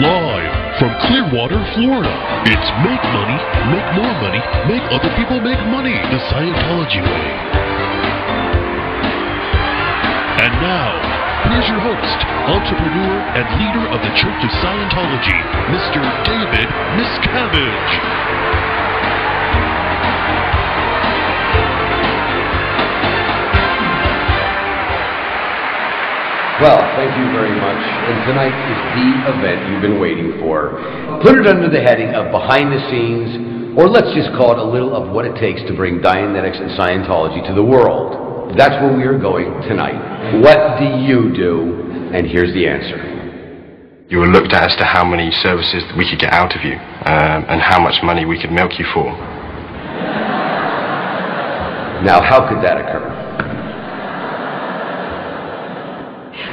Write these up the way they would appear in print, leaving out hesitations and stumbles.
Live from Clearwater, Florida, it's Make Money, Make More Money, Make Other People Make Money, the Scientology way. And now, here's your host, entrepreneur and leader of the Church of Scientology, Mr. David Miscavige. Well, thank you very much. And tonight is the event you've been waiting for. Put it under the heading of Behind the Scenes, or let's just call it a little of what it takes to bring Dianetics and Scientology to the world. That's where we are going tonight. What do you do? And here's the answer. You were looked at as to how many services that we could get out of you, and how much money we could milk you for. Now, how could that occur?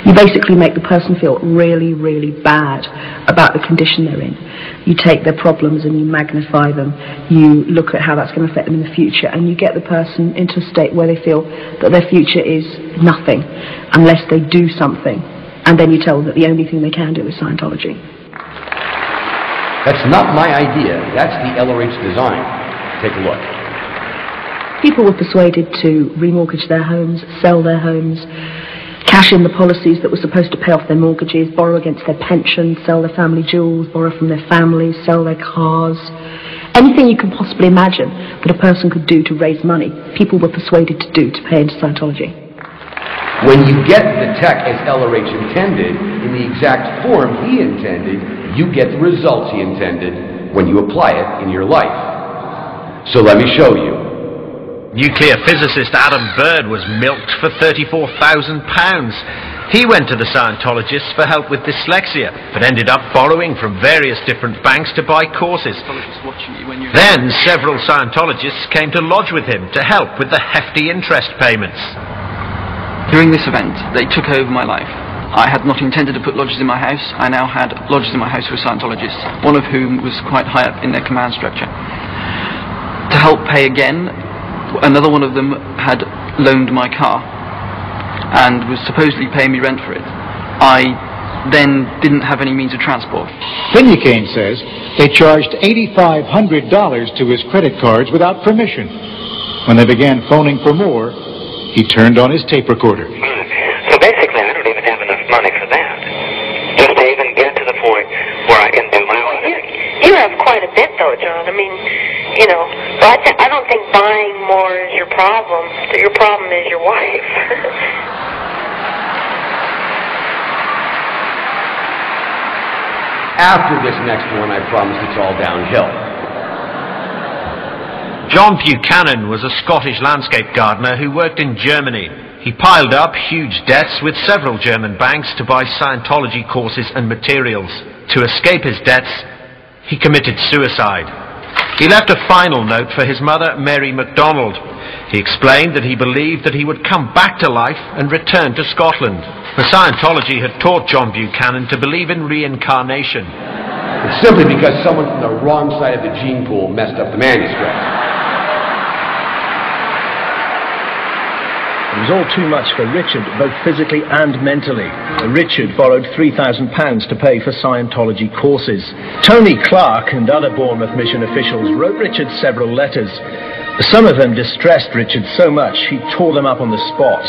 You basically make the person feel really, really bad about the condition they're in. You take their problems and you magnify them. You look at how that's going to affect them in the future, and you get the person into a state where they feel that their future is nothing unless they do something. And then you tell them that the only thing they can do is Scientology. That's not my idea. That's the LRH design. Take a look. People were persuaded to remortgage their homes, sell their homes, cash in the policies that were supposed to pay off their mortgages, borrow against their pensions, sell their family jewels, borrow from their families, sell their cars. Anything you can possibly imagine that a person could do to raise money, people were persuaded to do to pay into Scientology. When you get the tech as LRH intended, in the exact form he intended, you get the results he intended when you apply it in your life. So let me show you. Nuclear physicist Adam Bird was milked for £34,000. He went to the Scientologists for help with dyslexia, but ended up borrowing from various different banks to buy courses. Then several Scientologists came to lodge with him to help with the hefty interest payments. During this event, they took over my life. I had not intended to put lodges in my house. I now had lodges in my house with Scientologists, one of whom was quite high up in their command structure. To help pay again, another one of them had loaned my car and was supposedly paying me rent for it. I then didn't have any means of transport. Finucane says they charged $8,500 to his credit cards without permission. When they began phoning for more, he turned on his tape recorder. So basically, I don't even have enough money for that. Just to even get to the point where I can do my own thing. You have quite a bit, though, John. I mean, you know, I don't think buying more is your problem. Your problem is your wife. After this next one, I promise it's all downhill. John Buchanan was a Scottish landscape gardener who worked in Germany. He piled up huge debts with several German banks to buy Scientology courses and materials. To escape his debts, he committed suicide. He left a final note for his mother, Mary MacDonald. He explained that he believed that he would come back to life and return to Scotland. The Scientology had taught John Buchanan to believe in reincarnation. It's simply because someone from the wrong side of the gene pool messed up the manuscript. It was all too much for Richard, both physically and mentally. Richard borrowed £3,000 to pay for Scientology courses. Tony Clark and other Bournemouth mission officials wrote Richard several letters. Some of them distressed Richard so much he tore them up on the spot.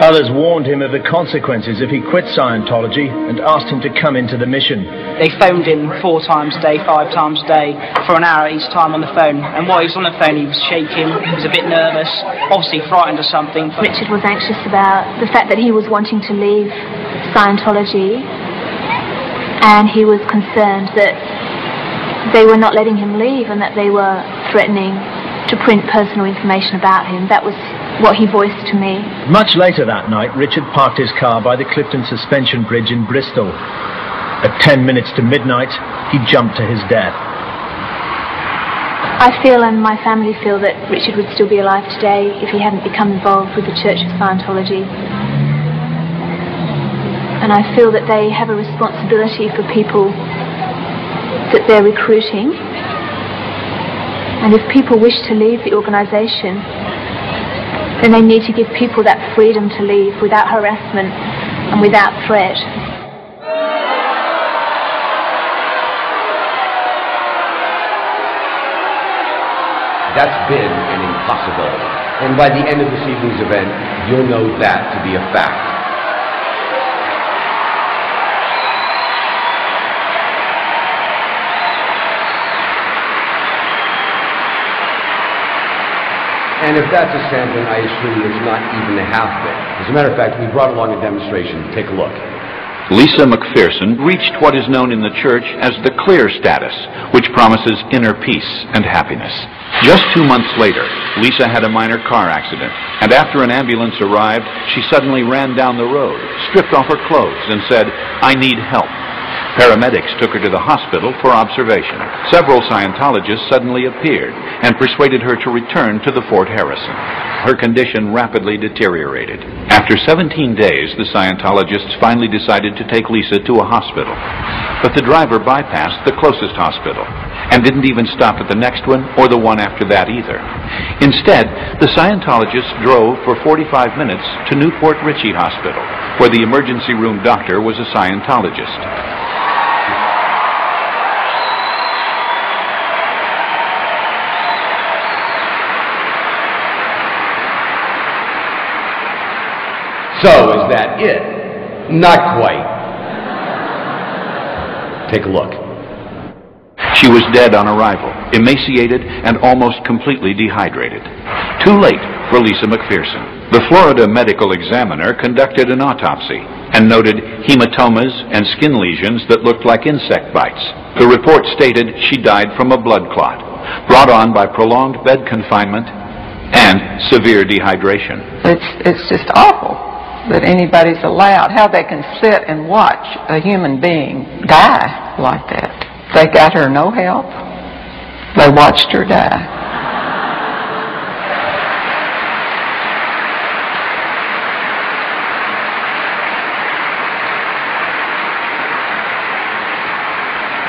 Others warned him of the consequences if he quit Scientology and asked him to come into the mission. They phoned him 4 times a day, 5 times a day, for an hour each time on the phone. And while he was on the phone, he was shaking, he was a bit nervous, obviously frightened or something. Richard was anxious about the fact that he was wanting to leave Scientology, and he was concerned that they were not letting him leave and that they were threatening to print personal information about him. That was what he voiced to me. Much later that night, Richard parked his car by the Clifton Suspension Bridge in Bristol. At 10 minutes to midnight, he jumped to his death. I feel, and my family feel, that Richard would still be alive today if he hadn't become involved with the Church of Scientology. And I feel that they have a responsibility for people that they're recruiting. And if people wish to leave the organisation, then they need to give people that freedom to leave without harassment and without threat. That's been an impossibility. And by the end of this evening's event, you'll know that to be a fact. And if that's a sampling, I assure you it's not even a half bit. As a matter of fact, we brought along a demonstration. Take a look. Lisa McPherson reached what is known in the church as the clear status, which promises inner peace and happiness. Just 2 months later, Lisa had a minor car accident, and after an ambulance arrived, she suddenly ran down the road, stripped off her clothes, and said, "I need help." Paramedics took her to the hospital for observation. Several Scientologists suddenly appeared and persuaded her to return to the Fort Harrison. Her condition rapidly deteriorated. After 17 days, the Scientologists finally decided to take Lisa to a hospital. But the driver bypassed the closest hospital and didn't even stop at the next one or the one after that either. Instead, the Scientologists drove for 45 minutes to Newport Richey Hospital, where the emergency room doctor was a Scientologist. So, is that it? Not quite. Take a look. She was dead on arrival, emaciated and almost completely dehydrated. Too late for Lisa McPherson. The Florida medical examiner conducted an autopsy and noted hematomas and skin lesions that looked like insect bites. The report stated she died from a blood clot, brought on by prolonged bed confinement and severe dehydration. It's just awful that anybody's allowed, how they can sit and watch a human being die like that. They got her no help. They watched her die.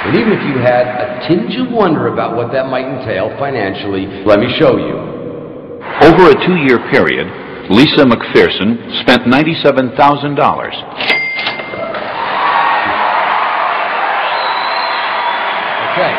And even if you had a tinge of wonder about what that might entail financially, let me show you. Over a 2-year period, Lisa McPherson spent $97,000. Okay.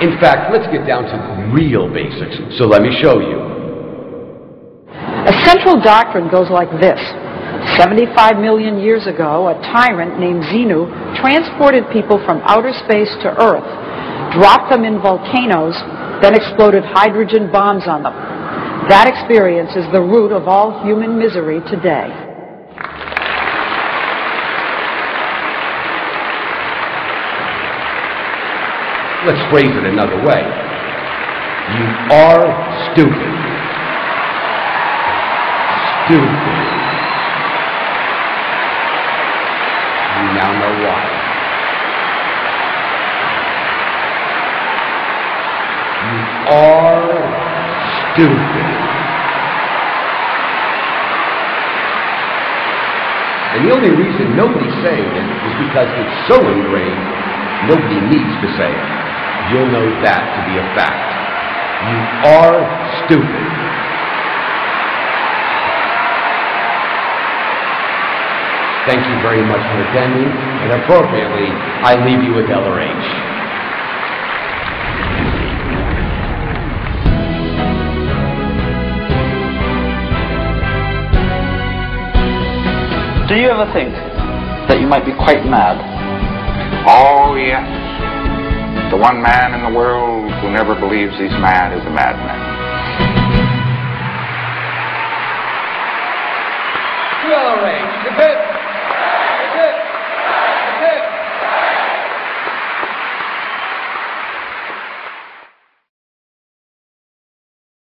In fact, let's get down to real basics. So let me show you. A central doctrine goes like this. 75 million years ago, a tyrant named Xenu transported people from outer space to Earth, dropped them in volcanoes, then exploded hydrogen bombs on them. That experience is the root of all human misery today. Let's phrase it another way. You are stupid. Stupid. You now know why. You are stupid. And the only reason nobody's saying it is because it's so ingrained, nobody needs to say it. You'll know that to be a fact. You are stupid. Thank you very much for attending, and appropriately, I leave you with LRH. Do you ever think that you might be quite mad? Oh, yes. The one man in the world who never believes he's mad is a madman. LRH,